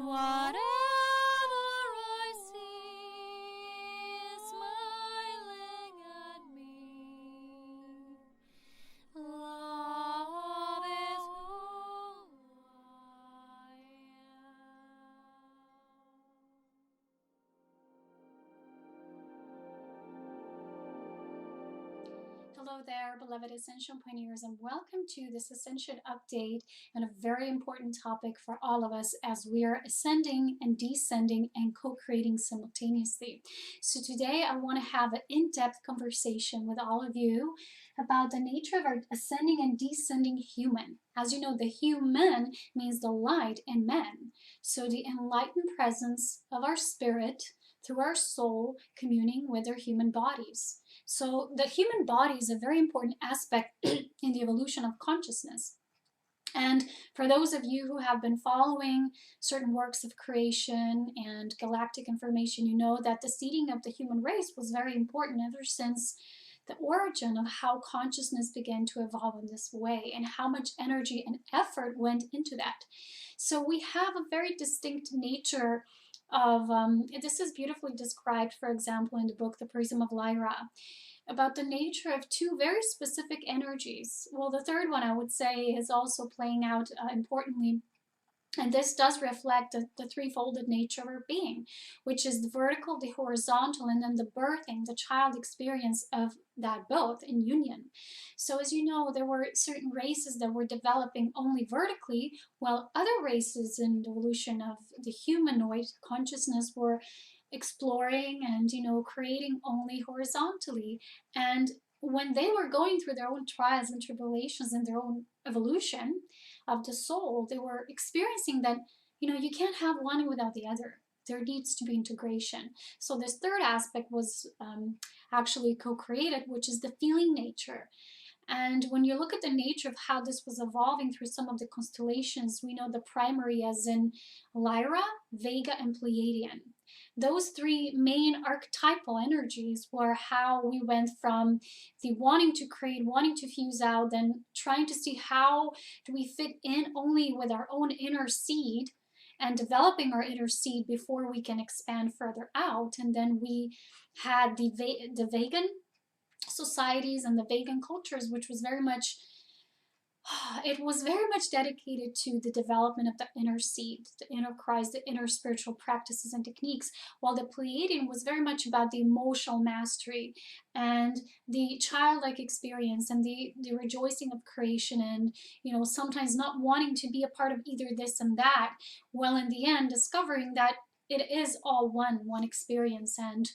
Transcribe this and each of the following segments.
and whatever I see is smiling at me. Love is who I am. Hello there, beloved Ascension pioneers, and welcome to this Ascension update and a very important topic for all of us as we are ascending and descending and co-creating simultaneously. So today I want to have an in-depth conversation with all of you about the nature of our ascending and descending human. As you know, the human means the light in man. So the enlightened presence of our spirit through our soul communing with our human bodies. So the human body is a very important aspect in the evolution of consciousness. And for those of you who have been following certain works of creation and galactic information, you know that the seeding of the human race was very important ever since the origin of how consciousness began to evolve in this way and how much energy and effort went into that. So we have a very distinct nature of, this is beautifully described, for example, in the book, The Prism of Lyra, about the nature of two very specific energies. Well, the third one I would say is also playing out importantly. And this does reflect the threefolded nature of our being, which is the vertical, the horizontal, and then the birthing, the child experience of that both in union. So as you know, there were certain races that were developing only vertically, while other races in the evolution of the humanoid consciousness were exploring and, creating only horizontally. And when they were going through their own trials and tribulations in their own evolution of the soul, they were experiencing that, you can't have one without the other. There needs to be integration. So this third aspect was actually co-created, which is the feeling nature. And when you look at the nature of how this was evolving through some of the constellations, we know the primary as in Lyra, Vega, and Pleiadian. Those three main archetypal energies were how we went from the wanting to create, wanting to fuse out, then trying to see how do we fit in only with our own inner seed and developing our inner seed before we can expand further out. And then we had the vegan societies and the vegan cultures, which was very much dedicated to the development of the inner seed, the inner Christ, the inner spiritual practices and techniques, while the Pleiadian was very much about the emotional mastery and the childlike experience and the rejoicing of creation and, sometimes not wanting to be a part of either this and that, while in the end discovering that it is all one experience. And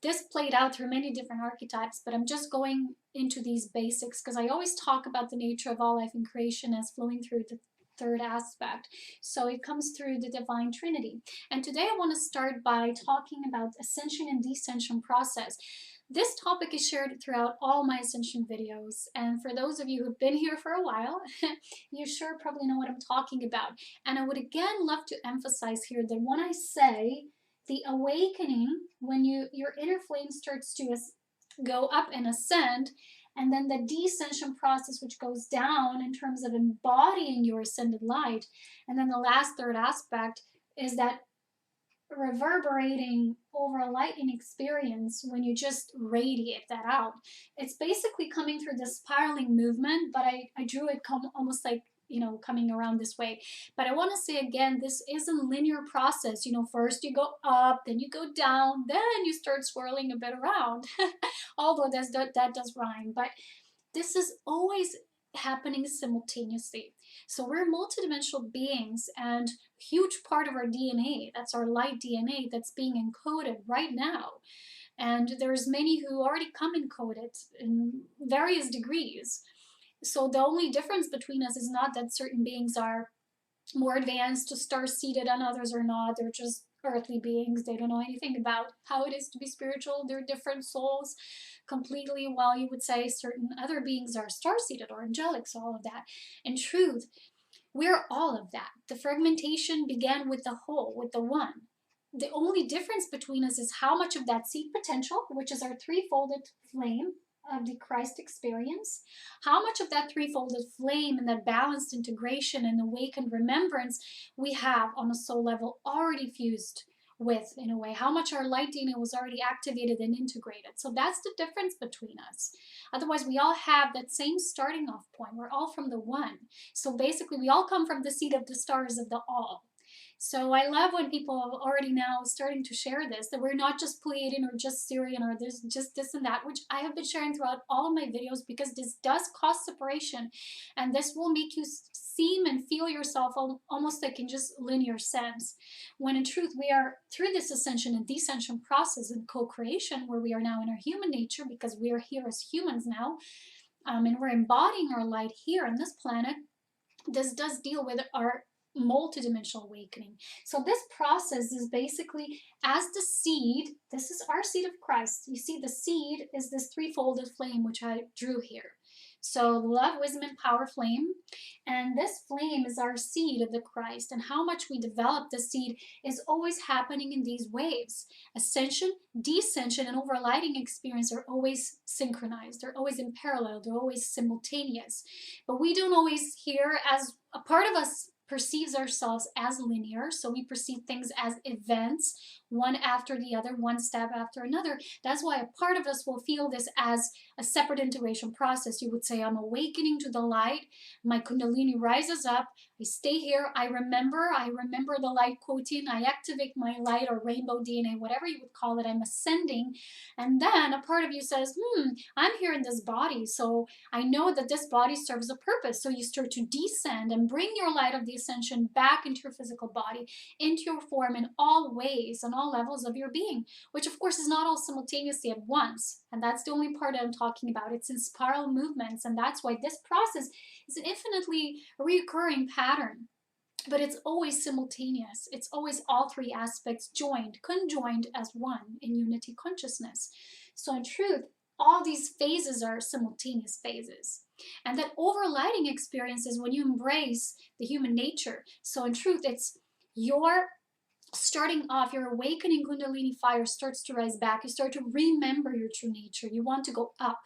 this played out through many different archetypes, but I'm just going into these basics because I always talk about the nature of all life in creation as flowing through the third aspect. So it comes through the divine trinity. And today I want to start by talking about ascension and descension process. This topic is shared throughout all my ascension videos. And for those of you who've been here for a while, you sure probably know what I'm talking about. And I would again love to emphasize here that when I say the awakening, when your inner flame starts to go up and ascend, and then the descension process, which goes down in terms of embodying your ascended light, and then the last third aspect is that reverberating overlighting experience when you just radiate that out. It's basically coming through the spiraling movement, but I drew it almost like coming around this way. But I want to say again, this is a linear process. First you go up, then you go down, then you start swirling a bit around. Although that does rhyme, but this is always happening simultaneously. So we're multidimensional beings, and a huge part of our DNA, that's our light DNA, that's being encoded right now. And there's many who already come encoded in various degrees. So the only difference between us is not that certain beings are more advanced, star-seeded, and others are not. They're just earthly beings. They don't know anything about how it is to be spiritual. They're different souls completely, while you would say certain other beings are star-seeded or angelic, so all of that. In truth, we're all of that. The fragmentation began with the whole, with the one. The only difference between us is how much of that seed potential, which is our threefolded flame, of the Christ experience, how much of that threefolded flame and that balanced integration and awakened remembrance we have on a soul level already fused with, in a way, how much our light DNA was already activated and integrated. So that's the difference between us. Otherwise, we all have that same starting off point. We're all from the one. So basically, we all come from the seed of the stars of the all. So I love when people are already now starting to share this, that we're not just Pleiadian or just Syrian or there's just this and that, which I have been sharing throughout all of my videos, because this does cause separation, and this will make you seem and feel yourself almost like in just linear sense, when in truth we are through this ascension and descension process and co-creation, where we are now in our human nature, because we are here as humans now, and we're embodying our light here on this planet. This does deal with our multidimensional awakening. So this process is basically as the seed, this is our seed of Christ. You see, the seed is this threefolded flame, which I drew here. So love, wisdom, and power flame. And this flame is our seed of the Christ. And how much we develop the seed is always happening in these waves. Ascension, descension, and overlighting experience are always synchronized. They're always in parallel. They're always simultaneous. But we don't always hear, as a part of us perceives ourselves as linear, so we perceive things as events, one after the other, one step after another. That's why a part of us will feel this as a separate integration process. You would say, I'm awakening to the light, my kundalini rises up, I stay here, I remember the light quotient, I activate my light or rainbow DNA, whatever you would call it, I'm ascending. And then a part of you says, I'm here in this body, so I know that this body serves a purpose. So you start to descend and bring your light of the ascension back into your physical body, into your form in all ways, on all levels of your being, which of course is not all simultaneously at once. And that's the only part I'm talking about. It's in spiral movements, and that's why this process is an infinitely recurring pattern. But it's always simultaneous. It's always all three aspects joined, conjoined as one in unity consciousness. So in truth, all these phases are simultaneous phases. And that overlighting experience is when you embrace the human nature. So in truth, it's your starting off, your awakening kundalini fire starts to rise back. You start to remember your true nature. You want to go up.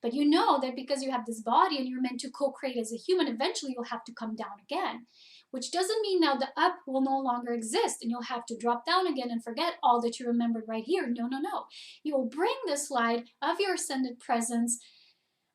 But you know that because you have this body and you're meant to co-create as a human, eventually you'll have to come down again. Which doesn't mean now the up will no longer exist and you'll have to drop down again and forget all that you remembered right here. No, no, no. You will bring this light of your ascended presence,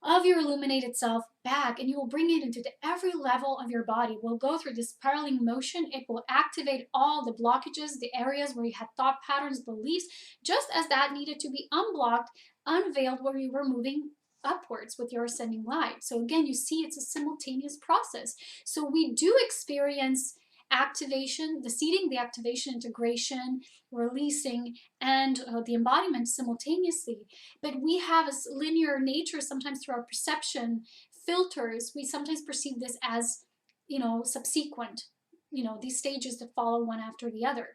of your illuminated self back, and you will bring it into every level of your body. We'll go through this spiraling motion. It will activate all the blockages, the areas where you had thought patterns, beliefs, just as that needed to be unblocked, unveiled, where you were moving upwards with your ascending light. So again, you see it's a simultaneous process. So we do experience activation, the seeding, the activation, integration, releasing, and the embodiment simultaneously. But we have a linear nature sometimes through our perception filters. We sometimes perceive this as, subsequent, these stages that follow one after the other.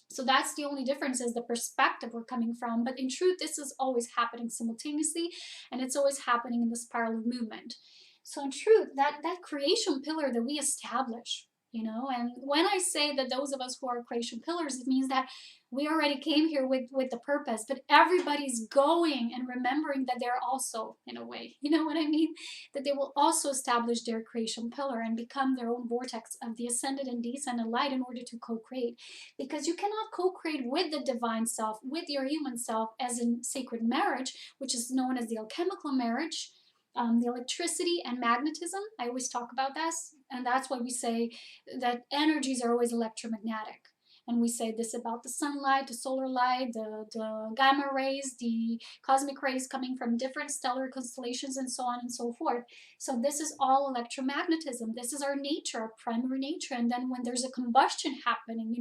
So that's the only difference, is the perspective we're coming from. But in truth, this is always happening simultaneously, and it's always happening in the spiral of movement. So in truth, that creation pillar that we establish, and when I say that those of us who are creation pillars, it means that we already came here with the purpose, but everybody's going and remembering that they're also, in a way, you know what I mean? That they will also establish their creation pillar and become their own vortex of the ascended and descended light in order to co-create. Because you cannot co-create with the divine self, with your human self, as in sacred marriage, which is known as the alchemical marriage. The electricity and magnetism, I always talk about this, and that's why we say that energies are always electromagnetic. And we say this about the sunlight, the solar light, the gamma rays, the cosmic rays coming from different stellar constellations, and so on and so forth. So this is all electromagnetism. This is our nature, our primary nature. And then when there's a combustion happening,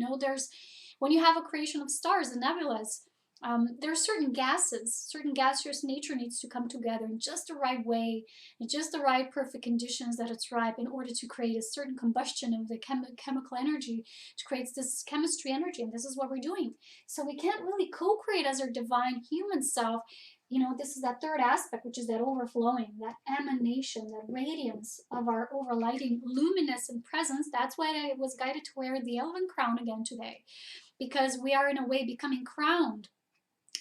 when you have a creation of stars, the nebulas, there are certain gases, certain gaseous nature needs to come together in just the right way, in just the right perfect conditions that it's ripe, in order to create a certain combustion of the chemical energy, to create this chemistry energy. And this is what we're doing. So we can't really co-create as our divine human self. This is that third aspect, which is that overflowing, that emanation, that radiance of our overlighting luminous and presence. That's why I was guided to wear the elven crown again today, because we are in a way becoming crowned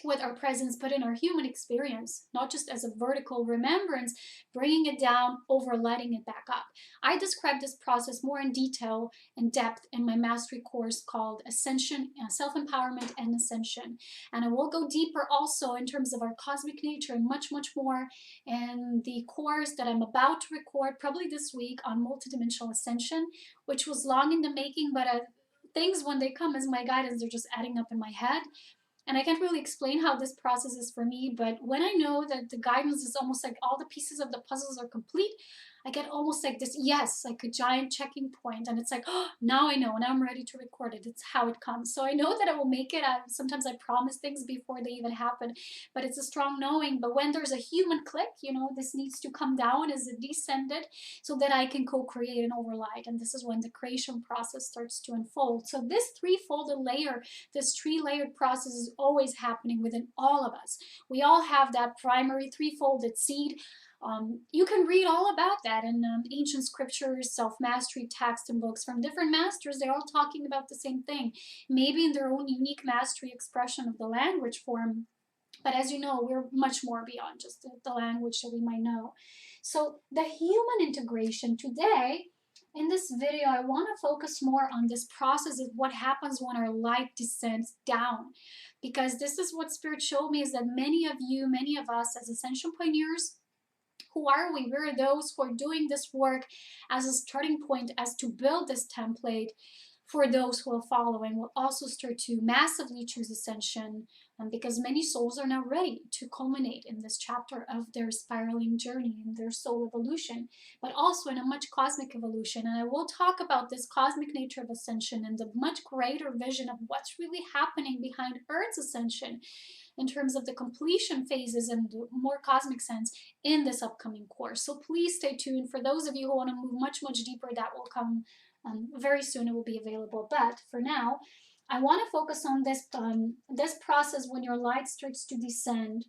with our presence, but in our human experience, not just as a vertical remembrance, bringing it down, overlighting it back up. I describe this process more in detail and depth in my mastery course called Ascension, Self-Empowerment and Ascension. And I will go deeper also in terms of our cosmic nature and much, much more in the course that I'm about to record probably this week on multidimensional ascension, which was long in the making, but things when they come as my guidance, they're just adding up in my head. And I can't really explain how this process is for me, but when I know that the guidance is almost like all the pieces of the puzzles are complete, I get almost like this, yes, like a giant checking point. And it's like, oh, now I know, and I'm ready to record it. It's how it comes. So I know that I will make it. Sometimes I promise things before they even happen, but it's a strong knowing. But when there's a human click, this needs to come down as it descended so that I can co-create and overlight. And this is when the creation process starts to unfold. So this threefold layer, this three-layered process is always happening within all of us. We all have that primary three-folded seed. You can read all about that in ancient scriptures, self-mastery texts and books from different masters. They're all talking about the same thing, maybe in their own unique mastery expression of the language form. But as you know, we're much more beyond just the language that we might know. So the human integration today, in this video, I want to focus more on this process of what happens when our light descends down. Because this is what Spirit showed me, is that many of you, many of us as Ascension pioneers, who are we? We're those who are doing this work as a starting point, as to build this template for those who are following, will also start to massively choose ascension, because many souls are now ready to culminate in this chapter of their spiraling journey in their soul evolution, but also in a much cosmic evolution. And I will talk about this cosmic nature of ascension and the much greater vision of what's really happening behind Earth's ascension in terms of the completion phases and the more cosmic sense in this upcoming course. So please stay tuned. For those of you who want to move much, much deeper, that will come very soon. It will be available. But for now, I want to focus on this process when your light starts to descend.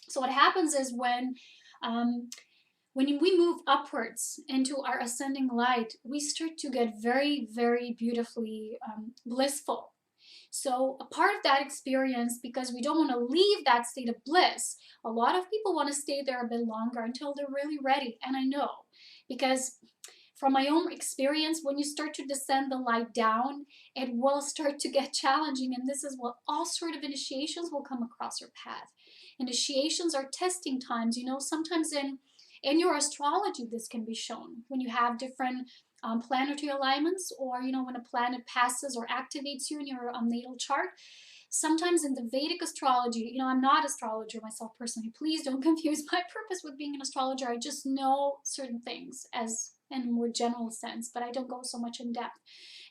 So what happens is when we move upwards into our ascending light, we start to get very, very beautifully blissful. So a part of that experience, because we don't want to leave that state of bliss, a lot of people want to stay there a bit longer until they're really ready. And I know, because from my own experience, when you start to descend the light down, it will start to get challenging. And this is what all sort of initiations will come across your path. Initiations are testing times. Sometimes in your astrology, this can be shown when you have different planetary alignments, or when a planet passes or activates you in your natal chart. Sometimes in the Vedic astrology, I'm not an astrologer myself personally. Please don't confuse my purpose with being an astrologer. I just know certain things as in a more general sense, but I don't go so much in depth.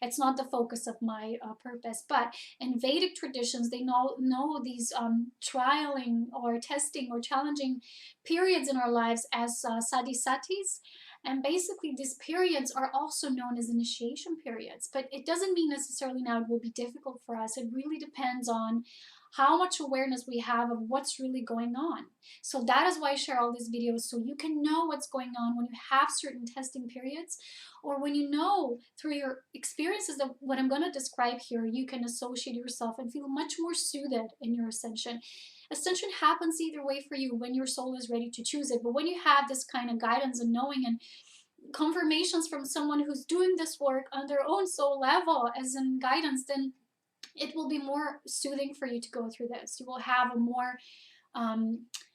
It's not the focus of my purpose. But in Vedic traditions, they know these trialing or testing or challenging periods in our lives as sadhisatis. And basically, these periods are also known as initiation periods. But it doesn't mean necessarily now it will be difficult for us. It really depends on how much awareness we have of what's really going on. So that is why I share all these videos, so you can know what's going on when you have certain testing periods, or when you know through your experiences of what I'm going to describe here, you can associate yourself and feel much more soothed in your ascension. Ascension happens either way for you when your soul is ready to choose it. But when you have this kind of guidance and knowing and confirmations from someone who's doing this work on their own soul level as in guidance, then it will be more soothing for you to go through this. You will have a more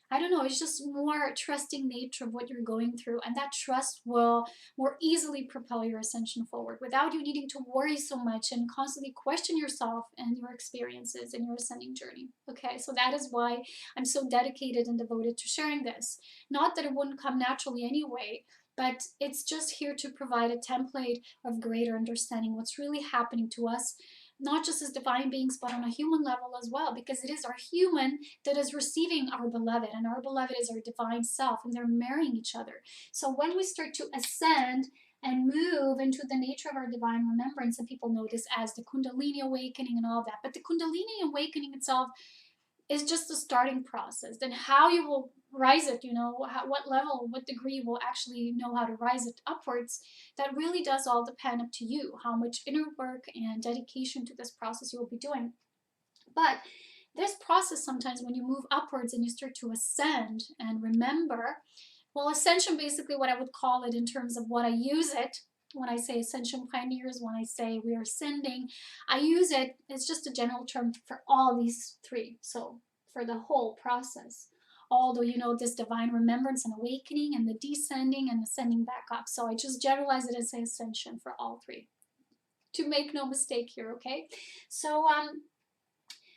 I don't know, it's just more trusting nature of what you're going through, and that trust will more easily propel your ascension forward without you needing to worry so much and constantly question yourself and your experiences in your ascending journey. Okay, so that is why I'm so dedicated and devoted to sharing this. Not that it wouldn't come naturally anyway, but it's just here to provide a template of greater understanding what's really happening to us, not just as divine beings, but on a human level as well, because it is our human that is receiving our beloved, and our beloved is our divine self, and they're marrying each other. So when we start to ascend and move into the nature of our divine remembrance, and people know this as the Kundalini awakening and all that, but the Kundalini awakening itself is just the starting process. Then how you will rise it, what level, what degree will actually know how to rise it upwards, that really does all depend up to you, how much inner work and dedication to this process you will be doing. But this process, sometimes when you move upwards and you start to ascend and remember, well, ascension, basically what I would call it in terms of what I use it, when I say ascension pioneers, when I say we are ascending, I use it, it's just a general term for all these three. So for the whole process. Although, you know, this divine remembrance and awakening and the descending and ascending back up. So I just generalize it and say ascension for all three, to make no mistake here, okay? So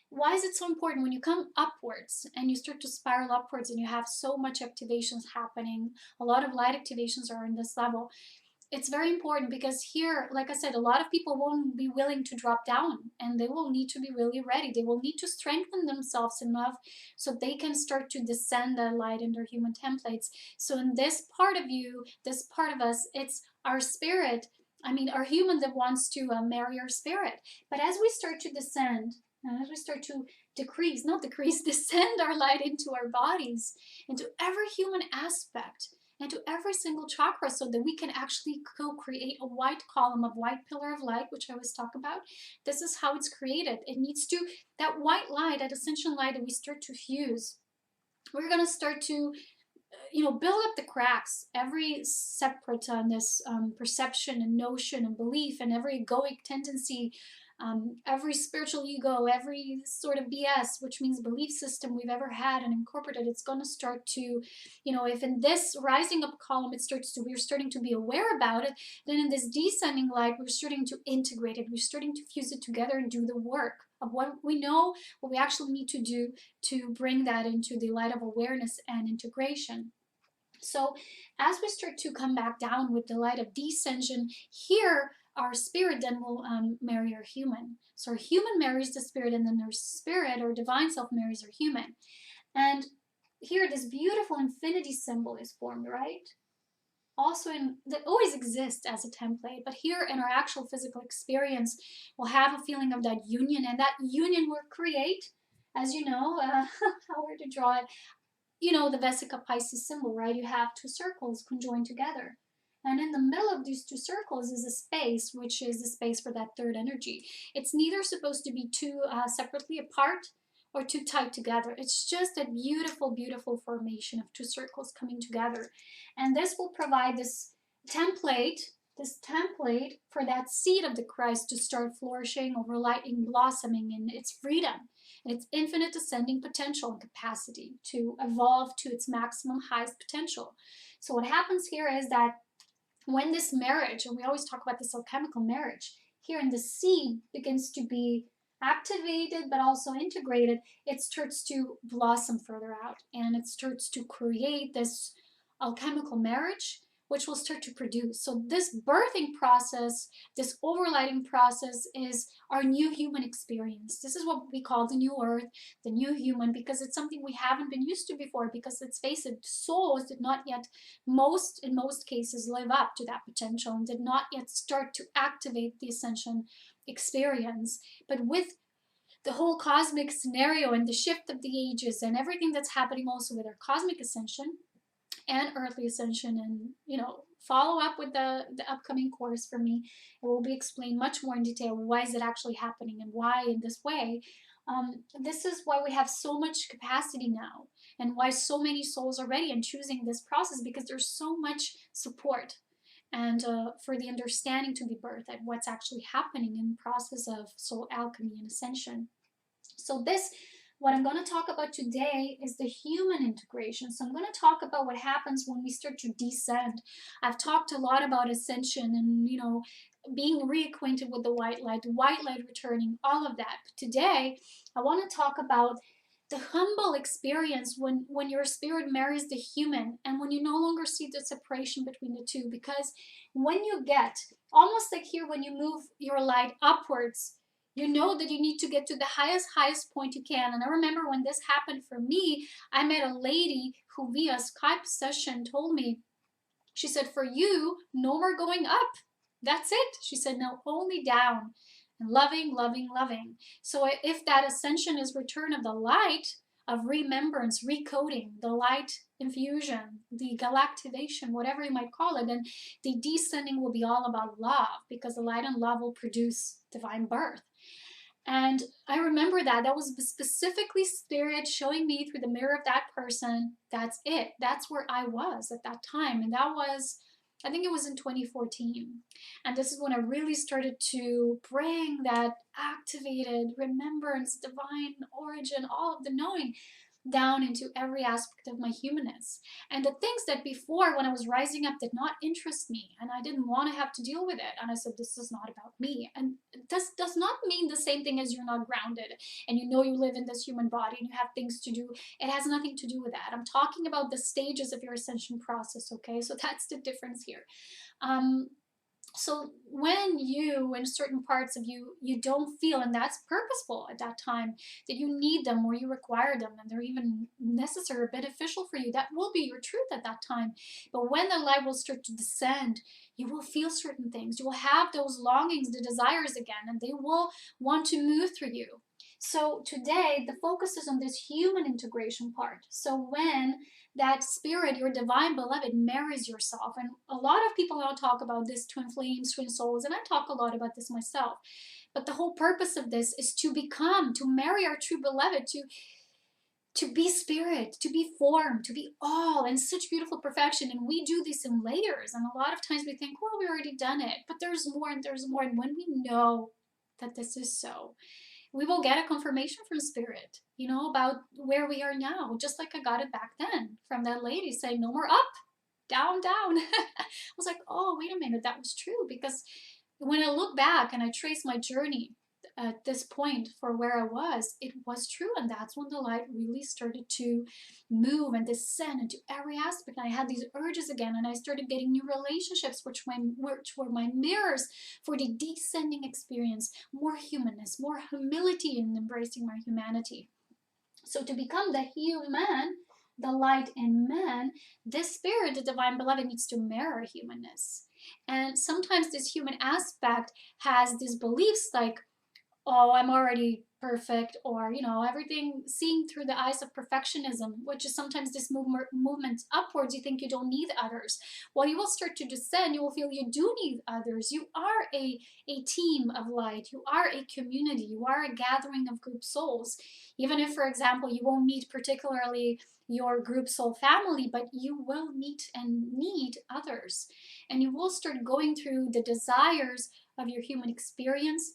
why is it so important when you come upwards and you start to spiral upwards and you have so much activations happening? A lot of light activations are in this level. It's very important because here, like I said, a lot of people won't be willing to drop down, and they will need to be really ready. They will need to strengthen themselves enough so they can start to descend that light in their human templates. So in this part of you, this part of us, it's our spirit, I mean our human, that wants to marry our spirit. But as we start to descend, and as we start to decrease, not decrease, descend our light into our bodies, into every human aspect, and to every single chakra, so that we can actually co-create a white column of white pillar of light, which I always talk about. This is how it's created. It needs to, that white light, that ascension light that we start to fuse, we're going to start to build up the cracks, every separateness, perception and notion and belief, and every egoic tendency, every spiritual ego, every sort of BS, which means belief system we've ever had and incorporated. It's going to start to, if in this rising up column we're starting to be aware about it, then in this descending light, we're starting to integrate it. We're starting to fuse it together and do the work of what we know, what we actually need to do to bring that into the light of awareness and integration. So as we start to come back down with the light of descension, here our spirit then will marry our human. So our human marries the spirit, and then our spirit or divine self marries our human. And here this beautiful infinity symbol is formed, right? Also that always exists as a template, but here in our actual physical experience, we'll have a feeling of that union, and that union will create, as you know, how we're to draw it, the Vesica Pisces symbol, right? You have two circles conjoined together. And in the middle of these two circles is a space, which is the space for that third energy. It's neither supposed to be too separately apart or too tight together. It's just a beautiful, beautiful formation of two circles coming together. And this will provide this template for that seed of the Christ to start flourishing, overlighting, blossoming in its freedom and its infinite ascending potential and capacity to evolve to its maximum highest potential. So what happens here is that when this marriage, and we always talk about this alchemical marriage, here in the seed begins to be activated but also integrated, it starts to blossom further out, and it starts to create this alchemical marriage, which will start to produce. So this birthing process, this overlighting process, is our new human experience. This is what we call the new earth, the new human, because it's something we haven't been used to before, because let's face it, souls did not yet, in most cases, live up to that potential and did not yet start to activate the ascension experience. But with the whole cosmic scenario and the shift of the ages and everything that's happening also with our cosmic ascension and earthly ascension, and follow up with the upcoming course for me, it will be explained much more in detail why is it actually happening and why in this way. This is why we have so much capacity now, and why so many souls are ready and choosing this process, because there's so much support and for the understanding to be birthed at what's actually happening in the process of soul alchemy and ascension. So what I'm going to talk about today is the human integration. So I'm going to talk about what happens when we start to descend. I've talked a lot about ascension and, being reacquainted with the white light returning, all of that. But today, I want to talk about the humble experience when your spirit marries the human, and when you no longer see the separation between the two. Because when you get, almost like here, when you move your light upwards, you know that you need to get to the highest point you can. And I remember when this happened for me, I met a lady who via Skype session told me, she said, for you, no more going up. That's it. She said, no, only down. And loving, loving, loving. So if that ascension is return of the light, of remembrance, recoding, the light infusion, the galactivation, whatever you might call it, then the descending will be all about love, because the light and love will produce divine birth. And I remember that was specifically spirit showing me through the mirror of that person. That's it. That's where I was at that time. And that was, I think it was in 2014. And this is when I really started to bring that activated remembrance, divine origin, all of the knowing down into every aspect of my humanness. And the things that before, when I was rising up, did not interest me, and I didn't want to have to deal with it. And I said, this is not about me. And this does not mean the same thing as you're not grounded and you know you live in this human body and you have things to do. It has nothing to do with that. I'm talking about the stages of your ascension process, okay? So that's the difference here. Um, so when you, in certain parts of you, you don't feel, and that's purposeful at that time, that you need them or you require them and they're even necessary or beneficial for you, that will be your truth at that time. But when the light will start to descend, you will feel certain things. You will have those longings, the desires again, and they will want to move through you. So today, the focus is on this human integration part. So when that spirit, your divine beloved, marries yourself. And a lot of people now talk about this twin flames, twin souls, and I talk a lot about this myself. But the whole purpose of this is to become, to marry our true beloved, to be spirit, to be form, to be all in such beautiful perfection. And we do this in layers. And a lot of times we think, well, we already done it, but there's more and there's more. And when we know that this is so, we will get a confirmation from spirit, about where we are now, just like I got it back then from that lady saying, no more up, down, down. I was like, oh, wait a minute, that was true. Because when I look back and I trace my journey at this point for where I was, it was true. And that's when the light really started to move and descend into every aspect. And I had these urges again, and I started getting new relationships, which were my mirrors for the descending experience, more humanness, more humility in embracing my humanity. So to become the human, the light in man, this spirit, the divine beloved, needs to mirror humanness. And sometimes this human aspect has these beliefs like, oh, I'm already perfect, or, everything seeing through the eyes of perfectionism, which is sometimes this movement upwards. You think you don't need others. Well, you will start to descend. You will feel you do need others. You are a team of light. You are a community. You are a gathering of group souls. Even if, for example, you won't meet particularly your group soul family, but you will meet and need others. And you will start going through the desires of your human experience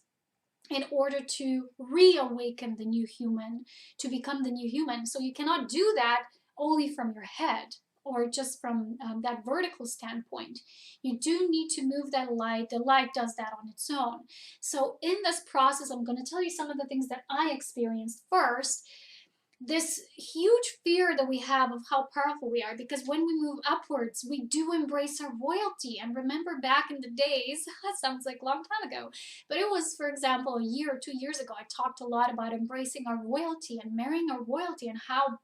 in order to reawaken the new human, to become the new human. So you cannot do that only from your head or just from that vertical standpoint. You do need to move that light. The light does that on its own. So in this process, I'm going to tell you some of the things that I experienced first. This huge fear that we have of how powerful we are, because when we move upwards, we do embrace our royalty. And remember back in the days, that sounds like a long time ago, but it was, for example, a year or 2 years ago, I talked a lot about embracing our royalty and marrying our royalty and how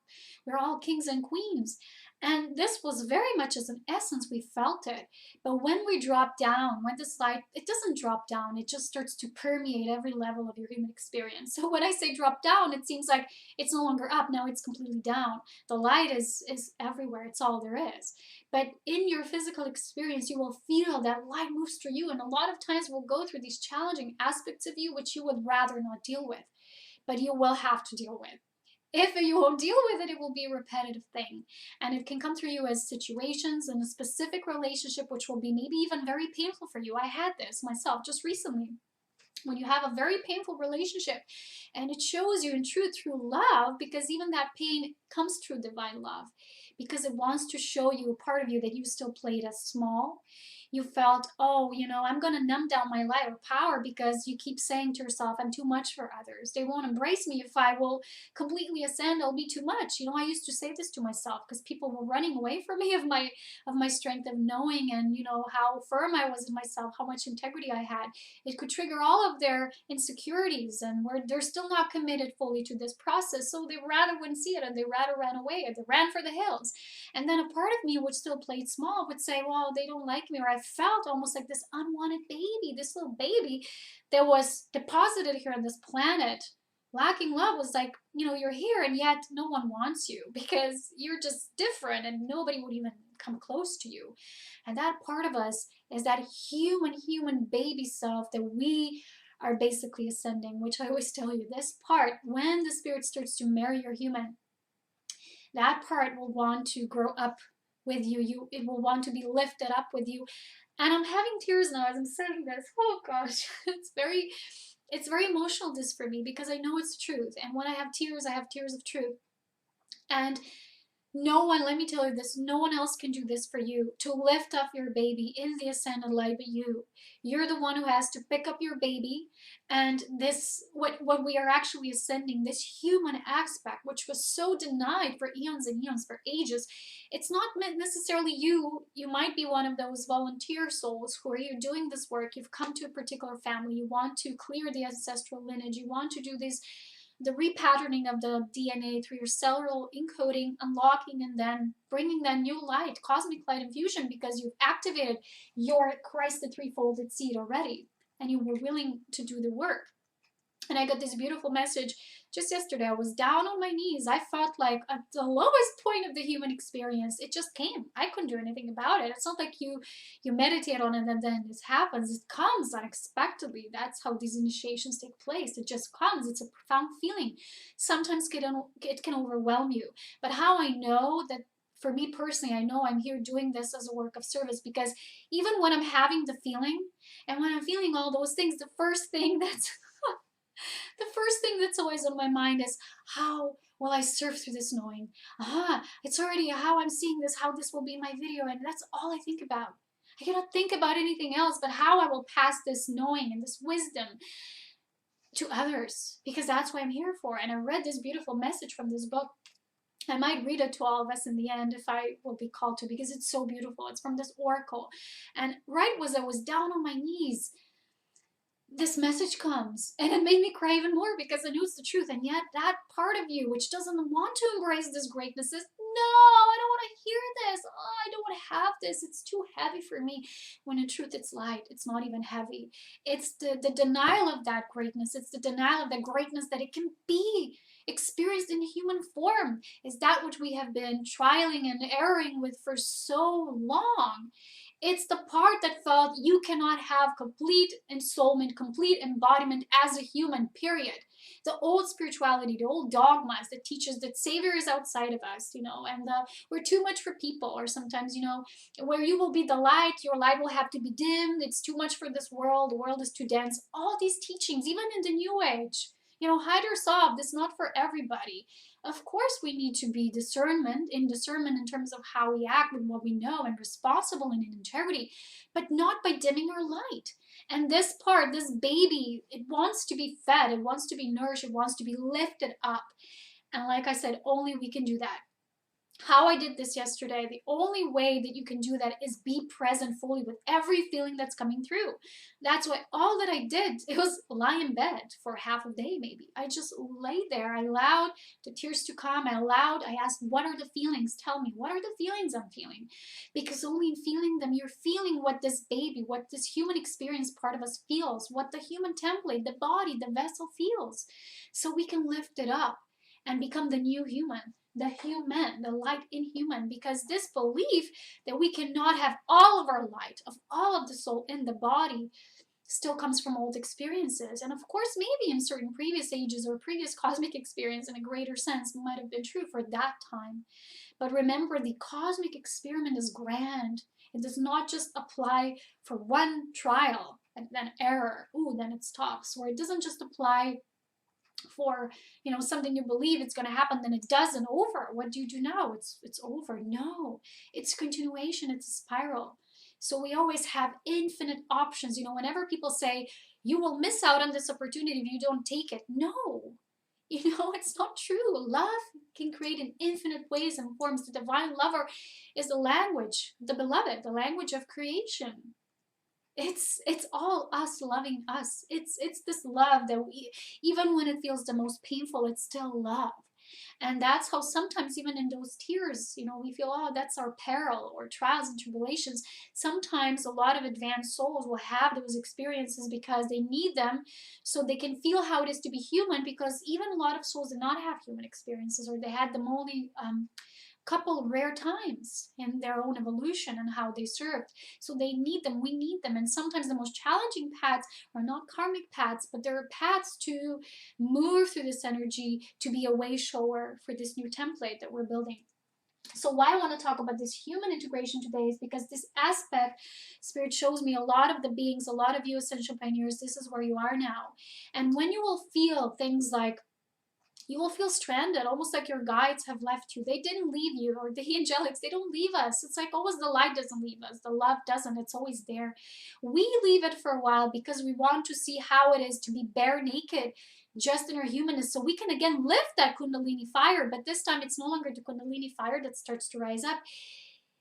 we're all kings and queens. And this was very much as an essence, we felt it. But when we drop down, when this light, it doesn't drop down, it just starts to permeate every level of your human experience. So when I say drop down, it seems like it's no longer up, now it's completely down. The light is everywhere, it's all there is. But in your physical experience, you will feel that light moves through you. And a lot of times we'll go through these challenging aspects of you, which you would rather not deal with, but you will have to deal with. If you won't deal with it, it will be a repetitive thing. And it can come through you as situations in a specific relationship, which will be maybe even very painful for you. I had this myself just recently. When you have a very painful relationship and it shows you in truth through love, because even that pain comes through divine love, because it wants to show you a part of you that you still played as small. You felt, oh, I'm going to numb down my light or power because you keep saying to yourself, I'm too much for others. They won't embrace me. If I will completely ascend, I'll be too much. I used to say this to myself because people were running away from me of my strength of knowing, and how firm I was in myself, how much integrity I had. It could trigger all of their insecurities, and where they're still not committed fully to this process. So they rather wouldn't see it, and they rather ran away, or they ran for the hills. And then a part of me, which still played small, would say, well, they don't like me, or I felt almost like this unwanted baby, this little baby that was deposited here on this planet. Lacking love was like, you're here and yet no one wants you because you're just different and nobody would even come close to you. And that part of us is that human baby self that we are basically ascending, which I always tell you, this part, when the spirit starts to marry your human, that part will want to grow up with you. It will want to be lifted up with you. And I'm having tears now as I'm saying this. Oh gosh, it's very emotional, this, for me, because I know it's the truth. And when I have tears of truth. And no one, let me tell you this, no one else can do this for you, to lift up your baby in the ascended light but you. You're the one who has to pick up your baby, and this, what we are actually ascending, this human aspect, which was so denied for eons and eons, for ages. It's not meant necessarily you. You might be one of those volunteer souls who are here doing this work. You've come to a particular family. You want to clear the ancestral lineage. You want to do this, the repatterning of the DNA through your cellular encoding, unlocking, and then bringing that new light, cosmic light infusion, because you've activated your Christ the threefolded seed already, and you were willing to do the work. And I got this beautiful message just yesterday. I was down on my knees. I felt like at the lowest point of the human experience. It just came. I couldn't do anything about it. It's not like you meditate on it and then this happens. It comes unexpectedly. That's how these initiations take place. It just comes. It's a profound feeling. Sometimes it can overwhelm you. But how I know that, for me personally, I know I'm here doing this as a work of service, because even when I'm having the feeling, and when I'm feeling all those things, the first thing that's always on my mind is, how will I surf through this knowing? It's already how I'm seeing this, how this will be my video, and that's all I think about. I cannot think about anything else but how I will pass this knowing and this wisdom to others, because that's what I'm here for. And I read this beautiful message from this book. I might read it to all of us in the end if I will be called to, because it's so beautiful. It's from this oracle. And right as I was down on my knees, this message comes, and it made me cry even more, because I knew it's the truth. And yet that part of you which doesn't want to embrace this greatness says, no, I don't want to hear this. Oh, I don't want to have this. It's too heavy for me. When in truth it's light. It's not even heavy. It's the denial of that greatness. It's the denial of the greatness that it can be experienced in human form. Is that which we have been trialing and erroring with for so long. It's the part that felt you cannot have complete ensoulment, complete embodiment as a human, period. The old spirituality, the old dogmas that teaches that Savior is outside of us, and we're too much for people, or sometimes, where you will be the light, your light will have to be dimmed, it's too much for this world, the world is too dense. All these teachings, even in the New Age, hide or soft, this is not for everybody. Of course, we need to be discernment in terms of how we act with what we know, and responsible and in integrity, but not by dimming our light. And this part, this baby, it wants to be fed, it wants to be nourished, it wants to be lifted up. And like I said, only we can do that. How I did this yesterday, the only way that you can do that is be present fully with every feeling that's coming through. That's why all that I did, it was lie in bed for half a day maybe. I just lay there. I allowed the tears to come. I asked, what are the feelings? Tell me, what are the feelings I'm feeling? Because only in feeling them, you're feeling what this baby, what this human experience part of us feels, what the human template, the body, the vessel feels. So we can lift it up and become the new human. The human, the light in human, because this belief that we cannot have all of our light, of all of the soul in the body, still comes from old experiences. And of course, maybe in certain previous ages or previous cosmic experience in a greater sense might have been true for that time. But remember, the cosmic experiment is grand. It does not just apply for one trial and then error, then it stops. Or it doesn't just apply for something you believe it's going to happen, then it doesn't. Over, what do you do now? It's over. No, it's continuation. It's a spiral. So we always have infinite options. Whenever people say you will miss out on this opportunity if you don't take it, no, it's not true. Love can create in infinite ways and forms. The divine lover is the language, the beloved, the language of creation. It's all us loving us. It's this love that we, even when it feels the most painful, it's still love. And that's how sometimes even in those tears, we feel, oh, that's our peril or trials and tribulations. Sometimes a lot of advanced souls will have those experiences because they need them so they can feel how it is to be human, because even a lot of souls did not have human experiences, or they had them only couple rare times in their own evolution and how they served. So they need them, we need them. And sometimes the most challenging paths are not karmic paths, but they're paths to move through this energy, to be a way shower for this new template that we're building. So why I want to talk about this human integration today is because this aspect, Spirit shows me a lot of the beings, a lot of you essential pioneers, this is where you are now. And when you will feel things like, you will feel stranded, almost like your guides have left you. They didn't leave you, or the angelics, they don't leave us. It's like always the light doesn't leave us. The love doesn't. It's always there. We leave it for a while because we want to see how it is to be bare naked, just in our humanness, so we can again lift that Kundalini fire. But this time it's no longer the Kundalini fire that starts to rise up.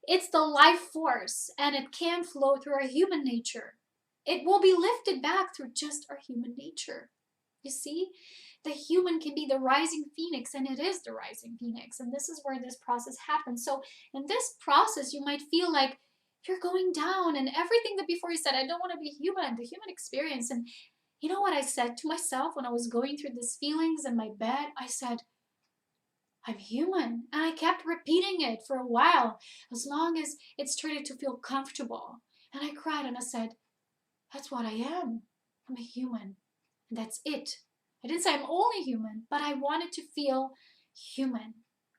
It's the life force, and it can flow through our human nature. It will be lifted back through just our human nature. You see? The human can be the rising phoenix, and it is the rising phoenix. And this is where this process happens. So in this process, you might feel like you're going down, and everything that before you said, I don't want to be human, the human experience. And you know what I said to myself when I was going through these feelings in my bed? I said, I'm human. And I kept repeating it for a while, as long as it started to feel comfortable. And I cried and I said, that's what I am. I'm a human. And that's it. I didn't say I'm only human, but I wanted to feel human.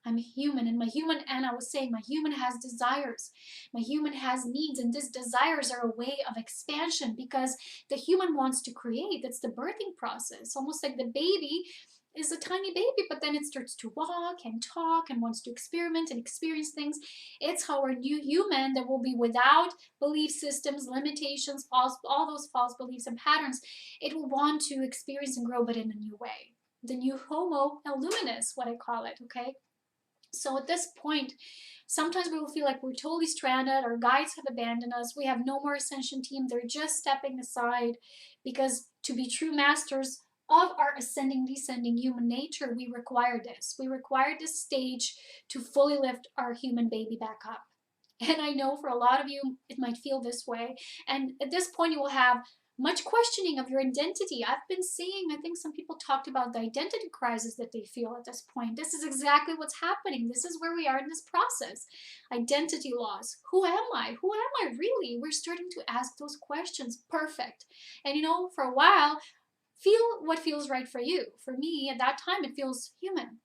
I'm human, and my human, and I was saying my human has desires. My human has needs, and these desires are a way of expansion because the human wants to create. That's the birthing process, almost like the baby is a tiny baby, but then it starts to walk and talk and wants to experiment and experience things. It's how our new human that will be without belief systems, limitations, false, all those false beliefs and patterns, it will want to experience and grow, but in a new way. The new Homo luminous, what I call it, okay? So at this point, sometimes we will feel like we're totally stranded, our guides have abandoned us, we have no more Ascension team, they're just stepping aside, because to be true masters of our ascending, descending human nature, we require this. We require this stage to fully lift our human baby back up. And I know for a lot of you, it might feel this way. And at this point, you will have much questioning of your identity. I've been seeing, I think some people talked about the identity crisis that they feel at this point. This is exactly what's happening. This is where we are in this process. Identity loss. Who am I? Who am I really? We're starting to ask those questions. Perfect. And you know, for a while, feel what feels right for you. For me, at that time, it feels human.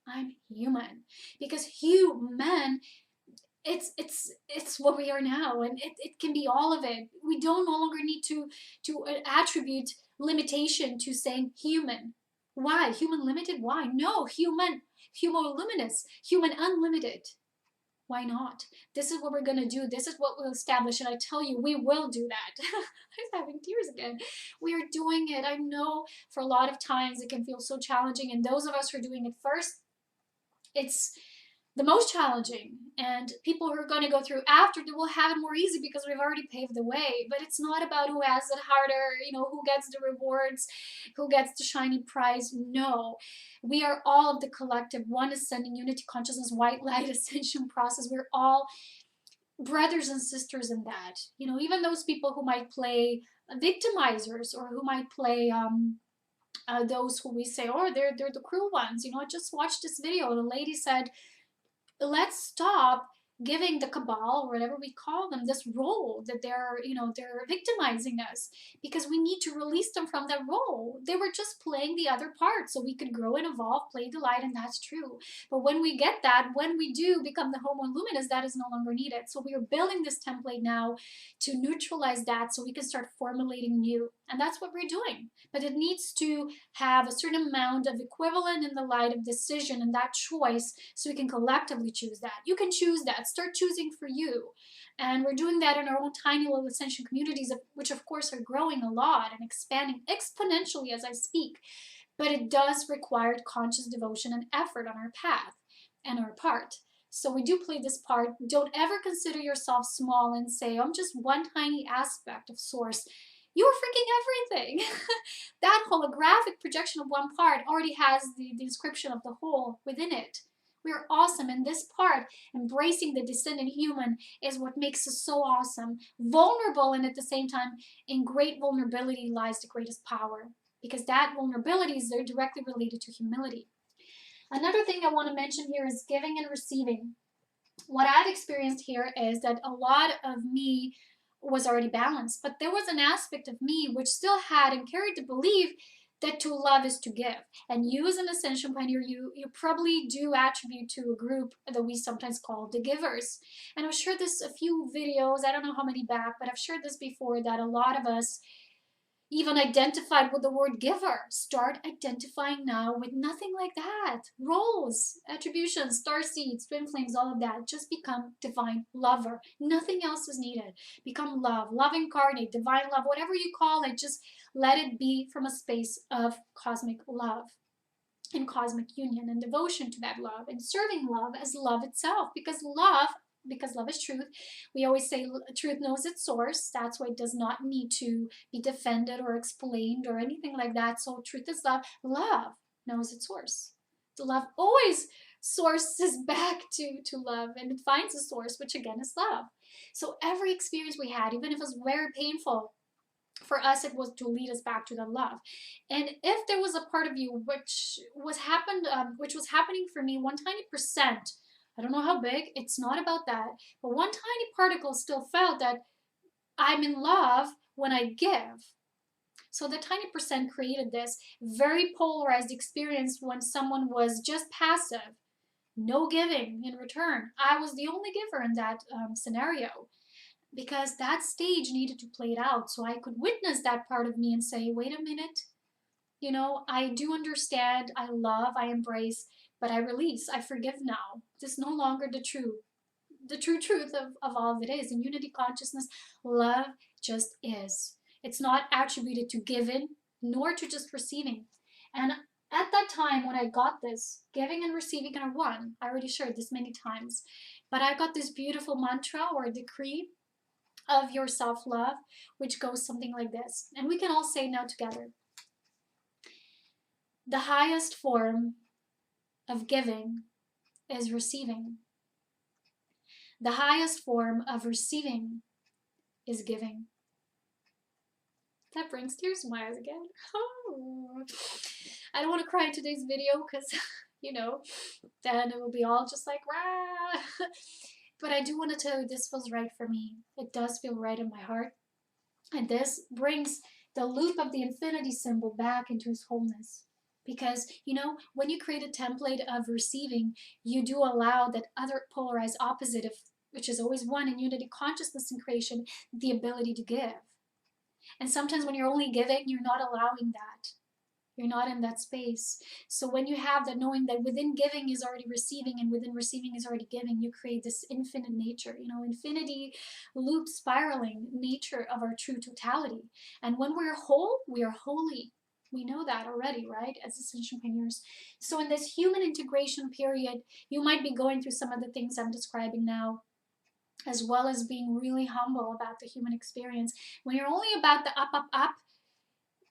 I'm human. Because human, it's what we are now, and it can be all of it. We don't no longer need to attribute limitation to saying human. Why? Human limited? Why? No, human, human luminous, human unlimited. Why not? This is what we're going to do. This is what we'll establish. And I tell you, we will do that. I'm having tears again. We are doing it. I know for a lot of times it can feel so challenging. And those of us who are doing it first, it's the most challenging. And people who are going to go through after, they will have it more easy because we've already paved the way. But it's not about who has it harder, you know, who gets the rewards, who gets the shiny prize. No, we are all of the collective one ascending unity consciousness white light ascension process. We're all brothers and sisters in that. You know, even those people who might play victimizers, or who might play those who we say, oh, they're the cruel ones. You know, I just watched this video. The lady said, let's stop giving the cabal, or whatever we call them, this role that they're, you know, they're victimizing us, because we need to release them from that role. They were just playing the other part so we could grow and evolve, play the light, and that's true. But when we get that, when we do become the Homo luminous, that is no longer needed. So we are building this template now to neutralize that so we can start formulating new. And that's what we're doing. But it needs to have a certain amount of equivalent in the light of decision and that choice, so we can collectively choose that. You can choose that. Start choosing for you. And we're doing that in our own tiny little Ascension communities, which of course are growing a lot and expanding exponentially as I speak. But it does require conscious devotion and effort on our path and our part. So we do play this part. Don't ever consider yourself small and say, I'm just one tiny aspect of Source. You're freaking everything. That holographic projection of one part already has the description of the whole within it. We're awesome, and this part, embracing the descendant human, is what makes us so awesome. Vulnerable, and at the same time, in great vulnerability lies the greatest power, because that vulnerability is very directly related to humility. Another thing I want to mention here is giving and receiving. What I've experienced here is that a lot of me was already balanced, but there was an aspect of me which still had and carried the belief that to love is to give. And you as an ascension pioneer, you probably do attribute to a group that we sometimes call the givers. And I've shared this a few videos, I don't know how many back, but I've shared this before, that a lot of us even identified with the word giver. Start identifying now with nothing like that. Roles, attributions, star seeds, twin flames, all of that. Just become divine lover. Nothing else is needed. Become love, love incarnate, divine love, whatever you call it. Just let it be from a space of cosmic love and cosmic union and devotion to that love, and serving love as love itself, because love is truth. We always say truth knows its source. That's why it does not need to be defended or explained or anything like that. So truth is love. Love knows its source. The love always sources back to love, and it finds a source, which again is love. So every experience we had, even if it was very painful, for us it was to lead us back to the love. And if there was a part of you which was happening for me, 1 tiny percent, I don't know how big, it's not about that, but one tiny particle still felt that I'm in love when I give. So the tiny percent created this very polarized experience when someone was just passive, no giving in return. I was the only giver in that scenario, because that stage needed to play it out so I could witness that part of me and say, wait a minute, I do understand, I love, I embrace, but I release, I forgive now. This is no longer the true truth of all that is. In unity consciousness, love just is. It's not attributed to giving nor to just receiving. And at that time when I got this, giving and receiving are one. I already shared this many times. But I got this beautiful mantra or decree of your self-love, which goes something like this. And we can all say now together. The highest form of giving is receiving. The highest form of receiving is giving. That brings tears to my eyes again. Oh. I don't want to cry in today's video because, then it will be all just like, rah. But I do want to tell you this feels right for me. It does feel right in my heart. And this brings the loop of the infinity symbol back into its wholeness. Because, when you create a template of receiving, you do allow that other polarized opposite of, which is always one in unity consciousness and creation, the ability to give. And sometimes when you're only giving, you're not allowing that. You're not in that space. So when you have that knowing that within giving is already receiving and within receiving is already giving, you create this infinite nature, infinity loop spiraling nature of our true totality. And when we're whole, we are holy. We know that already, right? As Ascension pioneers. So in this human integration period, you might be going through some of the things I'm describing now, as well as being really humble about the human experience. When you're only about the up, up, up,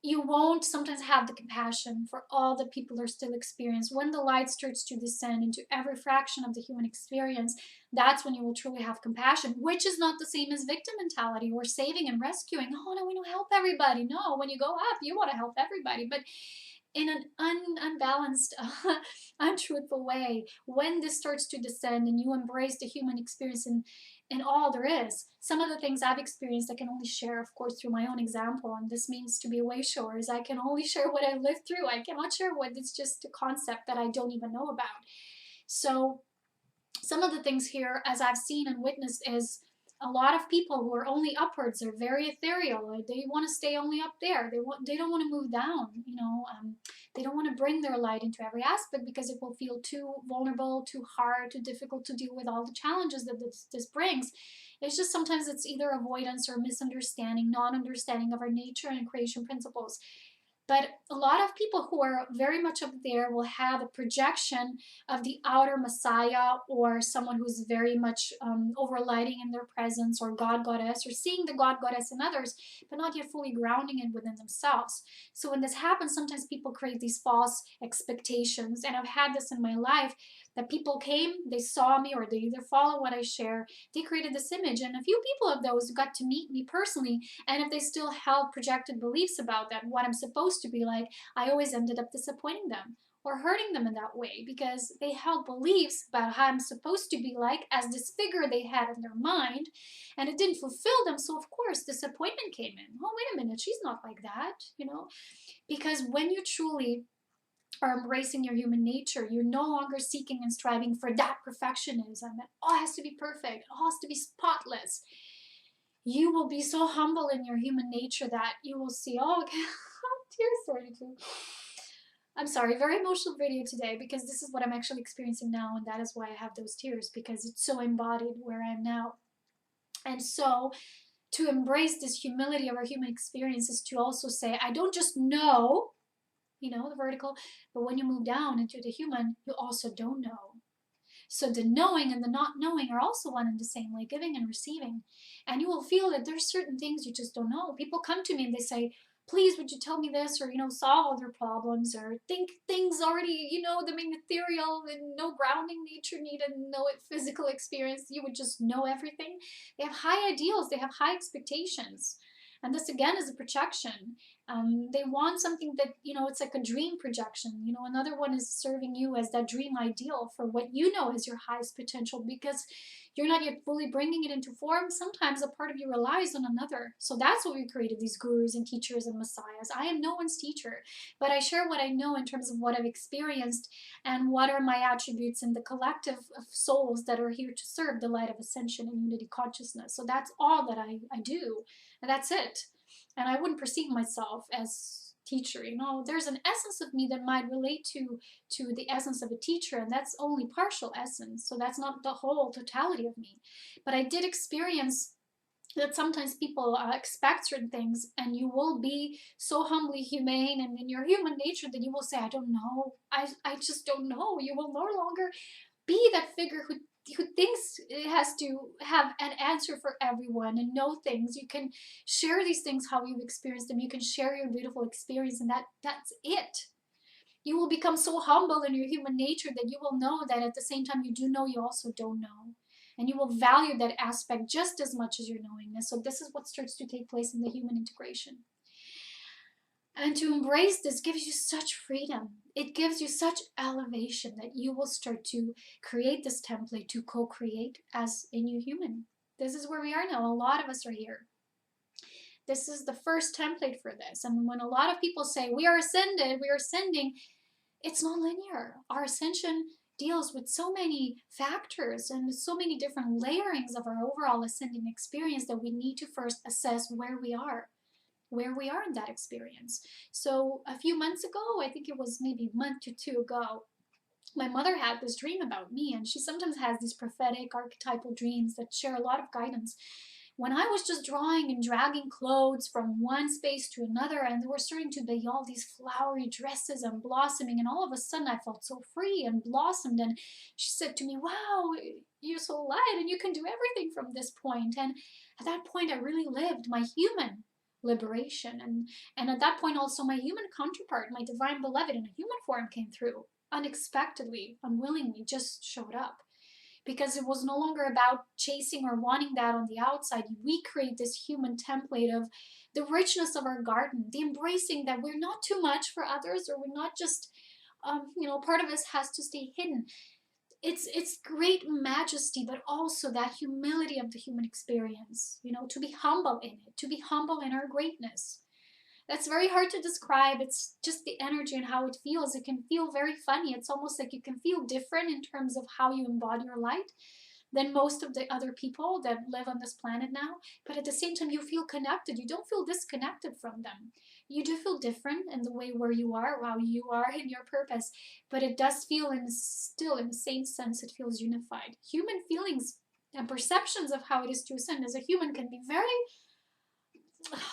you won't sometimes have the compassion for all that people are still experiencing. When the light starts to descend into every fraction of the human experience, that's when you will truly have compassion, which is not the same as victim mentality or saving and rescuing. Oh, no, we don't help everybody. No, when you go up, you want to help everybody. But in an unbalanced, untruthful way, when this starts to descend and you embrace the human experience in all there is. Some of the things I've experienced I can only share, of course, through my own example, and this means to be a way shower, is I can only share what I lived through. I cannot share what it's just a concept that I don't even know about. So some of the things here, as I've seen and witnessed, is a lot of people who are only upwards are very ethereal. They want to stay only up there. They don't want to move down. They don't want to bring their light into every aspect because it will feel too vulnerable, too hard, too difficult to deal with all the challenges that this brings. It's just sometimes it's either avoidance or misunderstanding, non-understanding of our nature and creation principles. But a lot of people who are very much up there will have a projection of the outer Messiah or someone who's very much overlighting in their presence, or God Goddess, or seeing the God Goddess in others, but not yet fully grounding it within themselves. So when this happens, sometimes people create these false expectations. And I've had this in my life, that people came, they saw me, or they either follow what I share, they created this image. And a few people of those got to meet me personally, and if they still held projected beliefs about that, what I'm supposed to be like, I always ended up disappointing them. or hurting them in that way, because they held beliefs about how I'm supposed to be like, as this figure they had in their mind, and it didn't fulfill them. So of course disappointment came in. Oh, wait a minute, she's not like that, you know. Because when you truly are embracing your human nature, you're no longer seeking and striving for that perfectionism. It all has to be perfect, it all has to be spotless. You will be so humble in your human nature that you will see, oh, okay, tears starting to. I'm sorry, very emotional video today, because this is what I'm actually experiencing now, and that is why I have those tears, because it's so embodied where I am now. And so, to embrace this humility of our human experience is to also say, I don't just know, you know, the vertical, but when you move down into the human, you also don't know. So the knowing and the not knowing are also one and the same, like giving and receiving. And you will feel that there's certain things you just don't know. People come to me and they say, please, would you tell me this, or, you know, solve all their problems, or think things already, you know, the ethereal and no grounding nature needed, no physical experience. You would just know everything. They have high ideals, they have high expectations. And this again is a projection. They want something that, you know, it's like a dream projection. You know, another one is serving you as that dream ideal for what you know is your highest potential, because you're not yet fully bringing it into form. Sometimes a part of you relies on another. So that's why we created these gurus and teachers and messiahs. I am no one's teacher, but I share what I know in terms of what I've experienced and what are my attributes in the collective of souls that are here to serve the light of ascension and unity consciousness. So that's all that I do, and that's it. And I wouldn't perceive myself as teacher. You know, there's an essence of me that might relate to the essence of a teacher, and that's only partial essence. So that's not the whole totality of me. But I did experience that sometimes people expect certain things, and you will be so humbly humane and in your human nature that you will say, I don't know, I just don't know. You will no longer be that figure who thinks it has to have an answer for everyone and know things. You can share these things how you've experienced them. You can share your beautiful experience, and that's it. You will become so humble in your human nature that you will know that at the same time you do know, you also don't know. And you will value that aspect just as much as your knowingness. So this is what starts to take place in the human integration. And to embrace this gives you such freedom. It gives you such elevation that you will start to create this template to co-create as a new human. This is where we are now. A lot of us are here. This is the first template for this. And when a lot of people say, we are ascended, we are ascending, it's not linear. Our ascension deals with so many factors and so many different layerings of our overall ascending experience that we need to first assess where we are in that experience. So a few months ago, I think it was maybe a month or two ago, my mother had this dream about me, and she sometimes has these prophetic archetypal dreams that share a lot of guidance. When I was just drawing and dragging clothes from one space to another, and there were starting to be all these flowery dresses and blossoming, and all of a sudden I felt so free and blossomed. And she said to me, wow, you're so light and you can do everything from this point. And at that point I really lived my human liberation, and at that point also my human counterpart, my divine beloved in a human form, came through unexpectedly, unwillingly, just showed up, because it was no longer about chasing or wanting that on the outside. We create this human template of the richness of our garden, the embracing that we're not too much for others, or we're not just you know, part of us has to stay hidden. It's great majesty, but also that humility of the human experience, you know, to be humble in it, to be humble in our greatness. That's very hard to describe. It's just the energy and how it feels. It can feel very funny. It's almost like you can feel different in terms of how you embody your light than most of the other people that live on this planet now. But at the same time, you feel connected. You don't feel disconnected from them. You do feel different in the way where you are, how you are in your purpose, but it does feel still in the same sense, it feels unified. Human feelings and perceptions of how it is to ascend as a human can be very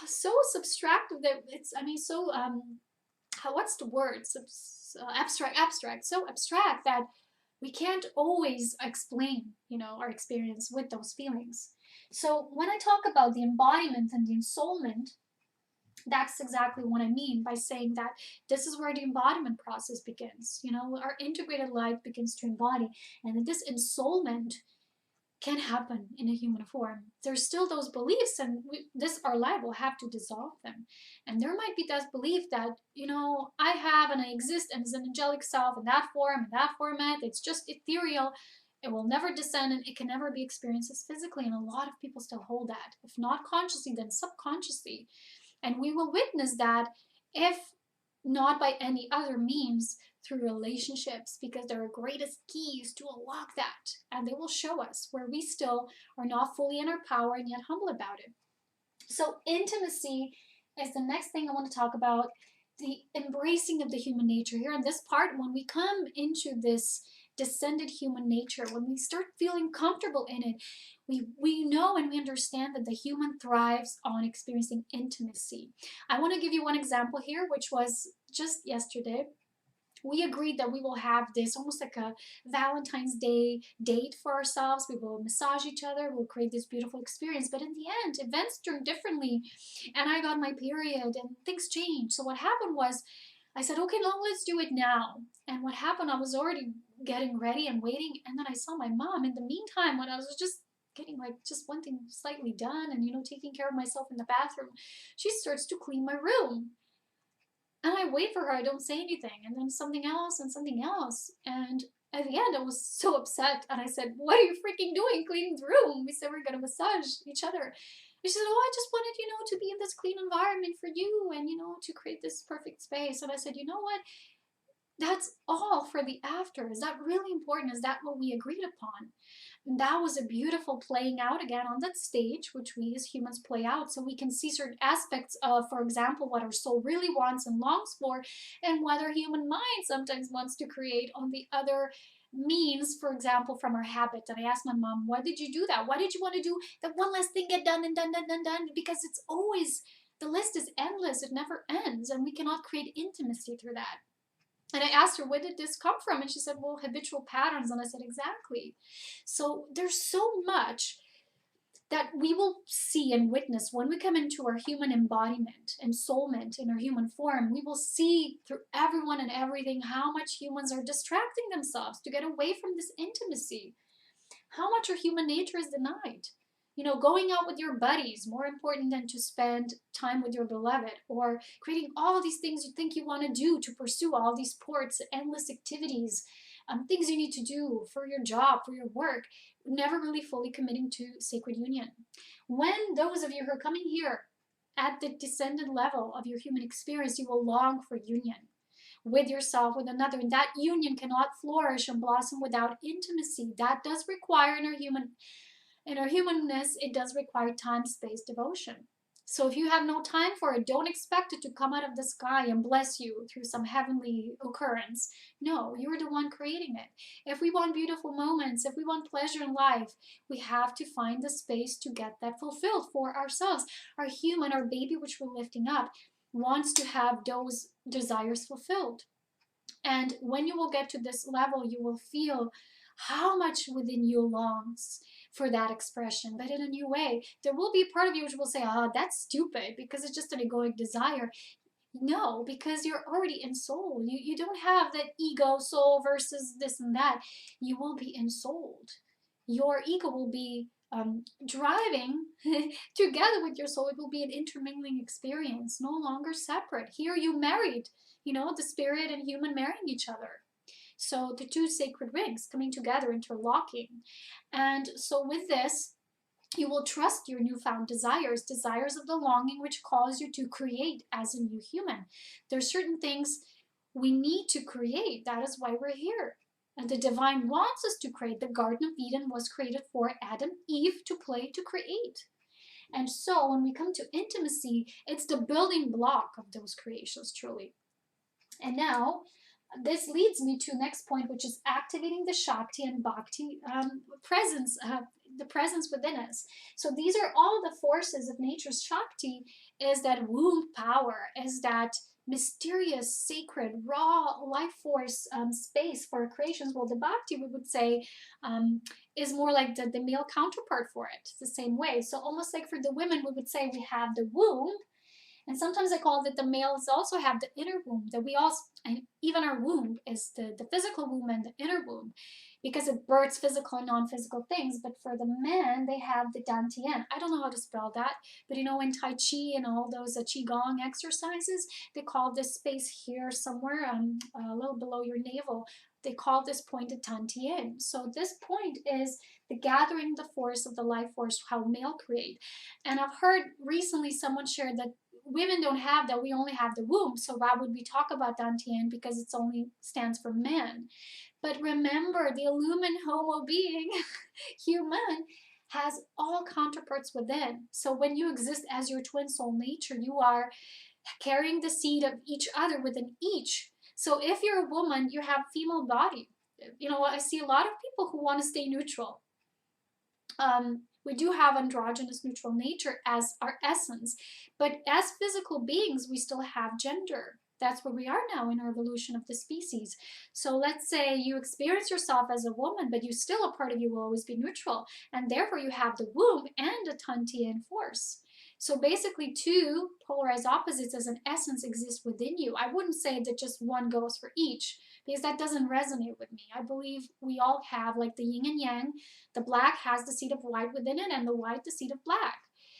so subtractive that it's, I mean, so what's the word, abstract, so abstract that we can't always explain, you know, our experience with those feelings. So when I talk about the embodiment and the ensoulment, that's exactly what I mean by saying that this is where the embodiment process begins. You know, our integrated light begins to embody, and this ensoulment can happen in a human form. There's still those beliefs, and our life will have to dissolve them. And there might be that belief that, I have and I exist and as an angelic self in that form, in that format. It's just ethereal. It will never descend and it can never be experienced as physically. And a lot of people still hold that, if not consciously, then subconsciously. And we will witness that, if not by any other means, through relationships, because they're our greatest keys to unlock that. And they will show us where we still are not fully in our power and yet humble about it. So intimacy is the next thing I want to talk about. The embracing of the human nature here in this part. When we come into this descended human nature, when we start feeling comfortable in it, we know and we understand that the human thrives on experiencing intimacy. I want to give you one example here, which was just yesterday. We agreed that we will have this almost like a Valentine's Day date for ourselves. We will massage each other. We'll create this beautiful experience. But in the end, events turned differently. And I got my period and things changed. So what happened was, I said, okay, now let's do it now. And what happened, I was already getting ready and waiting. And then I saw my mom. In the meantime, when I was just getting just one thing slightly done and, taking care of myself in the bathroom, she starts to clean my room. And I wait for her, I don't say anything, and then something else and something else. And at the end, I was so upset, and I said, what are you freaking doing cleaning the room? We said we're going to massage each other. And she said, oh, I just wanted, to be in this clean environment for you and, to create this perfect space. And I said, you know what? That's all for the after. Is that really important? Is that what we agreed upon? And that was a beautiful playing out again on that stage, which we as humans play out, so we can see certain aspects of, for example, what our soul really wants and longs for, and what our human mind sometimes wants to create on the other means, for example, from our habit. And I asked my mom, why did you do that? Why did you want to do that one last thing, get done and done, done, done, done? Because it's always, the list is endless. It never ends. And we cannot create intimacy through that. And I asked her, where did this come from? And she said, well, habitual patterns. And I said, exactly. So there's so much that we will see and witness when we come into our human embodiment, ensoulment in our human form. We will see through everyone and everything how much humans are distracting themselves to get away from this intimacy. How much our human nature is denied. Going out with your buddies, more important than to spend time with your beloved, or creating all these things you think you want to do to pursue all these sports, endless activities, things you need to do for your job, for your work, never really fully committing to sacred union. When those of you who are coming here at the descended level of your human experience, you will long for union with yourself, with another, and that union cannot flourish and blossom without intimacy. That does require in our humanness, it does require time, space, devotion. So if you have no time for it, don't expect it to come out of the sky and bless you through some heavenly occurrence. No, you're the one creating it. If we want beautiful moments, if we want pleasure in life, we have to find the space to get that fulfilled for ourselves. Our baby, which we're lifting up, wants to have those desires fulfilled. And when you will get to this level, you will feel how much within you longs for that expression, but in a new way. There will be a part of you which will say, that's stupid because it's just an egoic desire. No, because you're already ensouled. You don't have that ego soul versus this and that. You will be ensouled. Your ego will be driving together with your soul. It will be an intermingling experience, no longer separate. Here you married, the spirit and human marrying each other. So the two sacred rings coming together, interlocking. And so with this, you will trust your newfound desires of the longing which cause you to create as a new human. There's certain things we need to create. That is why we're here. And the divine wants us to create. The Garden of Eden was created for Adam, Eve to play, to create. And so when we come to intimacy, it's the building block of those creations, truly. And now, this leads me to the next point, which is activating the Shakti and Bhakti presence, the presence within us. So these are all the forces of nature's Shakti, is that womb power, is that mysterious, sacred, raw life force space for creations. Well, the Bhakti, we would say, is more like the male counterpart for it, the same way. So almost like for the women, we would say we have the womb, And sometimes I call that the males also have the inner womb, that we also, and even our womb is the physical womb and the inner womb, because it births physical and non-physical things. But for the men, they have the dantian. I don't know how to spell that, but you know, in Tai Chi and all those Qigong exercises, they call this space here somewhere, a little below your navel, they call this point a dantian. So this point is the gathering the force of the life force, how male create. And I've heard recently someone shared that women don't have that, we only have the womb. So why would we talk about dantian, because it's only stands for men? But remember, the illumined Homo being, human, has all counterparts within. So when you exist as your twin soul nature, you are carrying the seed of each other within each. So if you're a woman, you have female body. You know, I see a lot of people who want to stay neutral. We do have androgynous neutral nature as our essence, but as physical beings, we still have gender. That's where we are now in our evolution of the species. So let's say you experience yourself as a woman, but you still, a part of you will always be neutral, and therefore you have the womb and a Tantian force. So basically, two polarized opposites as an essence exist within you. I wouldn't say that just one goes for each, because that doesn't resonate with me. I believe we all have, like the yin and yang, the black has the seed of white within it, and the white the seed of black.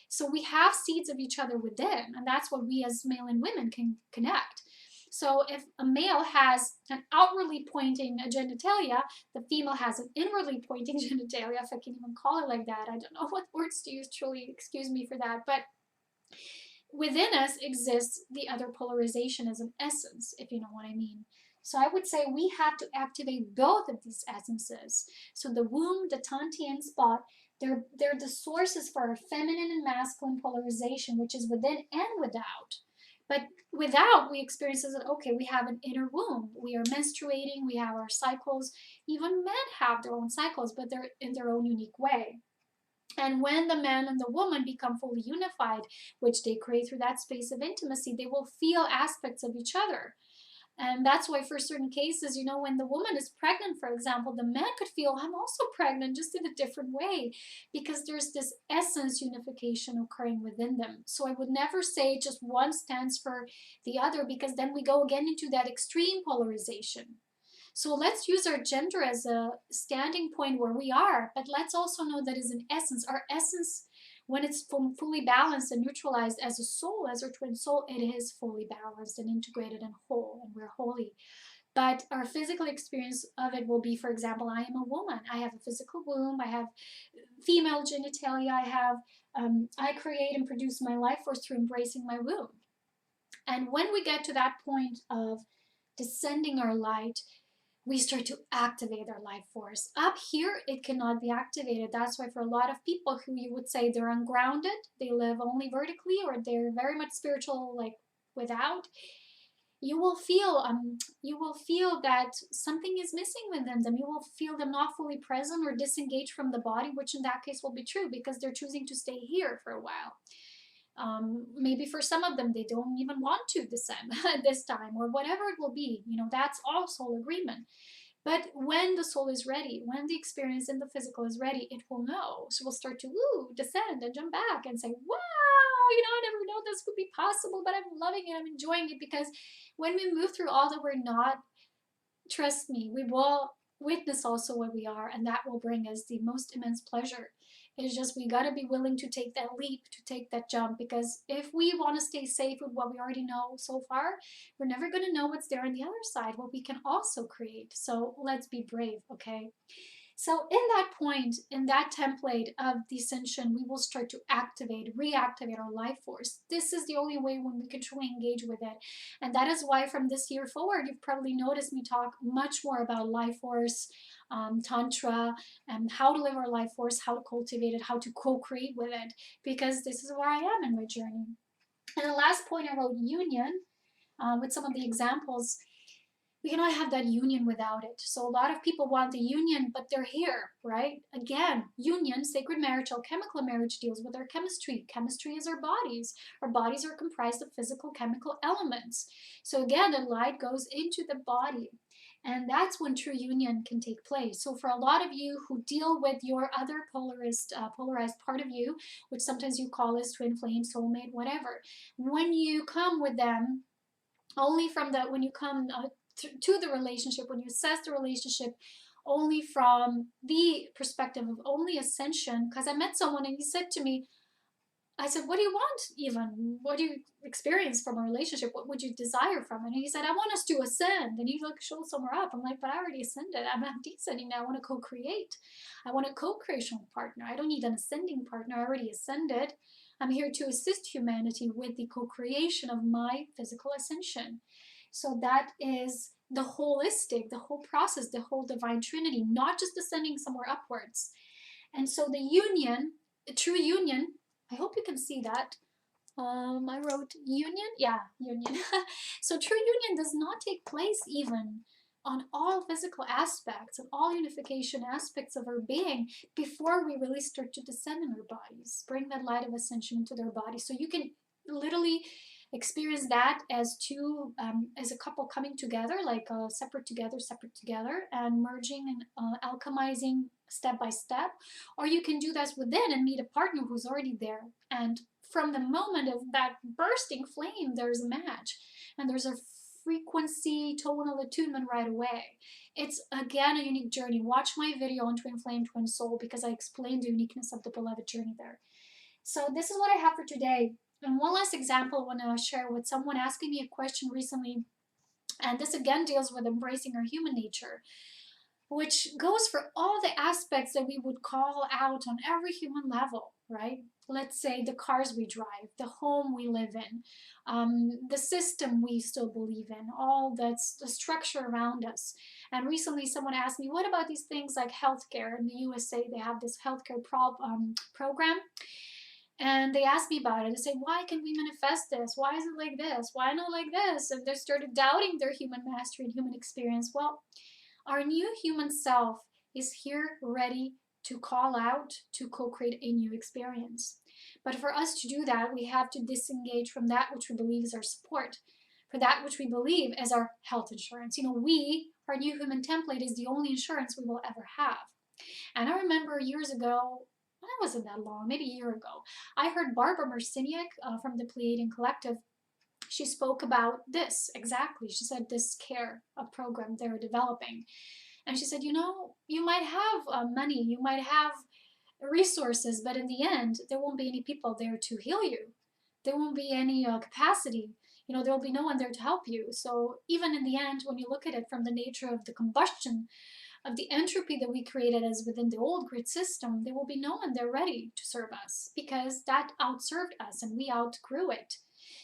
So we have seeds of each other within, and that's what we as male and women can connect. So if a male has an outwardly pointing genitalia, the female has an inwardly pointing genitalia, if I can even call it like that. I don't know what words to use, truly, excuse me for that. But within us exists the other polarization as an essence, if you know what I mean. So I would say we have to activate both of these essences. So the womb, the Tantian spot, they're the sources for our feminine and masculine polarization, which is within and without. But without, we experience as, okay, we have an inner womb. We are menstruating, we have our cycles. Even men have their own cycles, but they're in their own unique way. And when the man and the woman become fully unified, which they create through that space of intimacy, they will feel aspects of each other. And that's why for certain cases, you know, when the woman is pregnant, for example, the man could feel, I'm also pregnant, just in a different way, because there's this essence unification occurring within them. So I would never say just one stands for the other, because then we go again into that extreme polarization. So let's use our gender as a standing point where we are, but let's also know that as an essence, our essence, when it's fully balanced and neutralized as a soul, as our twin soul, it is fully balanced and integrated and whole, and we're holy. But our physical experience of it will be, for example, I am a woman. I have a physical womb. I have female genitalia. I create and produce my life force through embracing my womb. And when we get to that point of descending our light, we start to activate our life force. Up here, it cannot be activated. That's why for a lot of people who you would say they're ungrounded, they live only vertically, or they're very much spiritual, like without, you will feel that something is missing within them. You will feel them not fully present or disengaged from the body, which in that case will be true because they're choosing to stay here for a while. Maybe for some of them, they don't even want to descend this time, or whatever it will be. You know, that's all soul agreement. But when the soul is ready, when the experience in the physical is ready, it will know. So we'll start to descend and jump back and say, wow, you know, I never know this could be possible, but I'm loving it, I'm enjoying it. Because when we move through all that we're not, trust me, we will witness also what we are, and that will bring us the most immense pleasure. It's just we got to be willing to take that leap, to take that jump, because if we want to stay safe with what we already know so far, we're never going to know what's there on the other side, what we can also create. So let's be brave, okay? So in that point, in that template of descension, we will start to reactivate our life force. This is the only way when we can truly engage with it. And that is why from this year forward, you've probably noticed me talk much more about life force, tantra, and how to live our life force, how to cultivate it, how to co-create with it, because this is where I am in my journey. And the last point I wrote union, with some of the examples. We cannot have that union without it. So a lot of people want the union, but they're here, right? Again, union, sacred marriage, alchemical marriage deals with our chemistry. Chemistry is our bodies. Our bodies are comprised of physical, chemical elements. So again, the light goes into the body. And that's when true union can take place. So for a lot of you who deal with your other polarized part of you, which sometimes you call as twin flame, soulmate, whatever, when you come with them, only from the, when you come to the relationship, when you assess the relationship only from the perspective of only ascension, because I met someone and he said to me, I said, what do you want even? What do you experience from a relationship? What would you desire from it? And he said, I want us to ascend. And he like showed somewhere up. I'm like, but I already ascended. I'm not descending now. I want to co-create. I want a co-creational partner. I don't need an ascending partner. I already ascended. I'm here to assist humanity with the co-creation of my physical ascension. So that is the holistic, the whole process, the whole divine trinity, not just ascending somewhere upwards. And so the union, the true union, I hope you can see that. I wrote union. Yeah, union. So true union does not take place even on all physical aspects and all unification aspects of our being before we really start to descend in our bodies, bring that light of ascension into their body. So you can literally experience that as two, as a couple coming together, like separate together, and merging and alchemizing step by step. Or you can do this within and meet a partner who's already there. And from the moment of that bursting flame, there's a match. And there's a frequency, tonal attunement right away. It's, again, a unique journey. Watch my video on Twin Flame, Twin Soul, because I explained the uniqueness of the beloved journey there. So this is what I have for today. And one last example I want to share with someone asking me a question recently. And this again deals with embracing our human nature, which goes for all the aspects that we would call out on every human level, right? Let's say the cars we drive, the home we live in, the system we still believe in, all that's the structure around us. And recently someone asked me, what about these things like healthcare? In the USA, they have this healthcare program. And they asked me about it. They say, why can we manifest this? Why is it like this? Why not like this? And they started doubting their human mastery and human experience. Well, our new human self is here ready to call out to co-create a new experience. But for us to do that, we have to disengage from that which we believe is our support, for that which we believe is our health insurance. You know, our new human template is the only insurance we will ever have. And I remember years ago, well, that wasn't that long, maybe a year ago, I heard Barbara Marciniak from the Pleiadian Collective. She spoke about this exactly. She said this care program they're developing. And she said, you know, you might have money, you might have resources, but in the end, there won't be any people there to heal you. There won't be any capacity. You know, there will be no one there to help you. So even in the end, when you look at it from the nature of the combustion, of the entropy that we created as within the old grid system, there will be no one there ready to serve us because that outserved us and we outgrew it.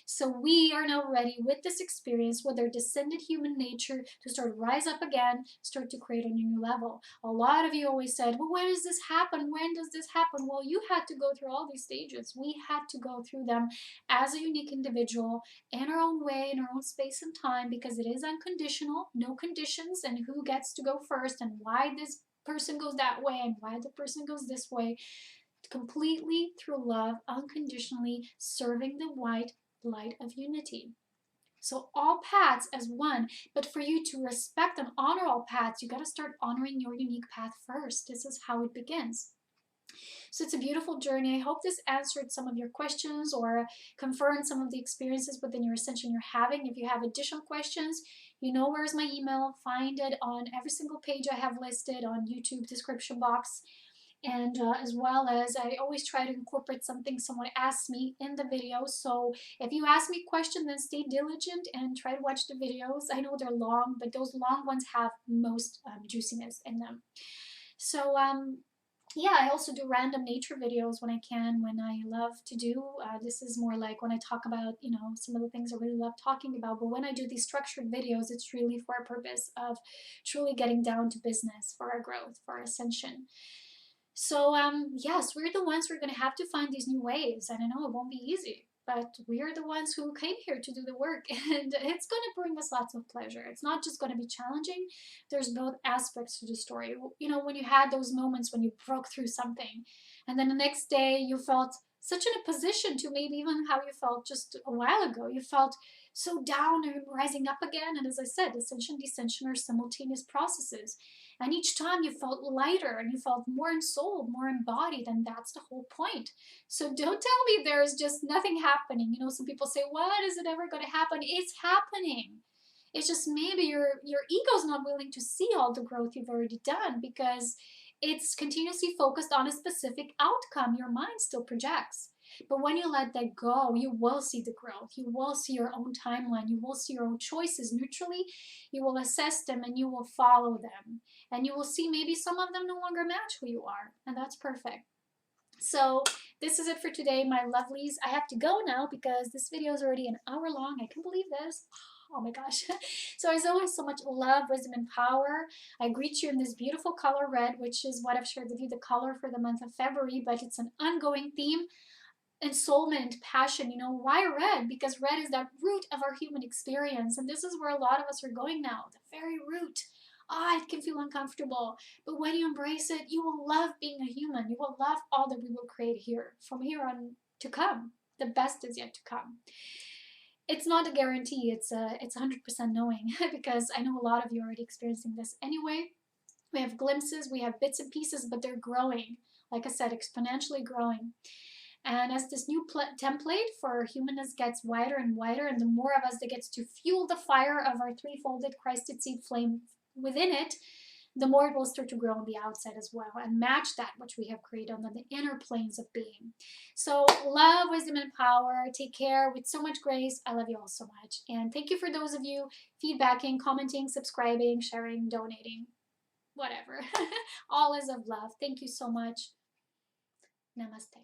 So we are now ready with this experience, with our descended human nature, to start rise up again, start to create on a new level. A lot of you always said, well, when does this happen? When does this happen? Well, you had to go through all these stages. We had to go through them as a unique individual in our own way, in our own space and time, because it is unconditional, no conditions, and who gets to go first and why this person goes that way and why the person goes this way. Completely through love, unconditionally serving the white light of unity. So all paths as one, but for you to respect and honor all paths, you got to start honoring your unique path first. This is how it begins. So it's a beautiful journey. I hope this answered some of your questions or confirmed some of the experiences within your ascension you're having. If you have additional questions, you know where's my email. Find it on every single page I have listed on YouTube description box. And as well as I always try to incorporate something someone asks me in the video. So if you ask me a question, then stay diligent and try to watch the videos. I know they're long, but those long ones have most juiciness in them. So yeah, I also do random nature videos when I can, when I love to do. This is more like when I talk about, you know, some of the things I really love talking about. But when I do these structured videos, it's really for a purpose of truly getting down to business for our growth, for our ascension. So yes, we're the ones who are going to have to find these new ways. And I know it won't be easy, but we are the ones who came here to do the work. And it's going to bring us lots of pleasure. It's not just going to be challenging. There's both aspects to the story. You know, when you had those moments when you broke through something, and then the next day you felt such in a position to maybe even how you felt just a while ago. You felt so down and rising up again. And as I said, ascension, descension are simultaneous processes. And each time you felt lighter and you felt more ensouled, more embodied, and that's the whole point. So don't tell me there's just nothing happening. You know, some people say, "What is it ever going to happen?" It's happening. It's just maybe your ego's not willing to see all the growth you've already done because it's continuously focused on a specific outcome your mind still projects. But when you let that go, you will see the growth. You will see your own timeline. You will see your own choices neutrally. You will assess them and you will follow them. And you will see maybe some of them no longer match who you are. And that's perfect. So this is it for today, my lovelies. I have to go now because this video is already an hour long. I can't believe this. Oh my gosh. So as always, so much love, wisdom, and power. I greet you in this beautiful color red, which is what I've shared with you, the color for the month of February, but it's an ongoing theme. Ensoulment, passion. You know, why red? Because red is that root of our human experience. And this is where a lot of us are going now, the very root. It can feel uncomfortable. But when you embrace it, you will love being a human. You will love all that we will create here from here on to come. The best is yet to come. It's not a guarantee. It's 100% knowing because I know a lot of you are already experiencing this anyway. We have glimpses, we have bits and pieces, but they're growing. Like I said, exponentially growing. And as this new template for humanness gets wider and wider, and the more of us that gets to fuel the fire of our threefolded Christed seed flame within it, the more it will start to grow on the outside as well and match that which we have created on the inner planes of being. So love, wisdom, and power. Take care with so much grace. I love you all so much. And thank you for those of you feedbacking, commenting, subscribing, sharing, donating, whatever. All is of love. Thank you so much. Namaste.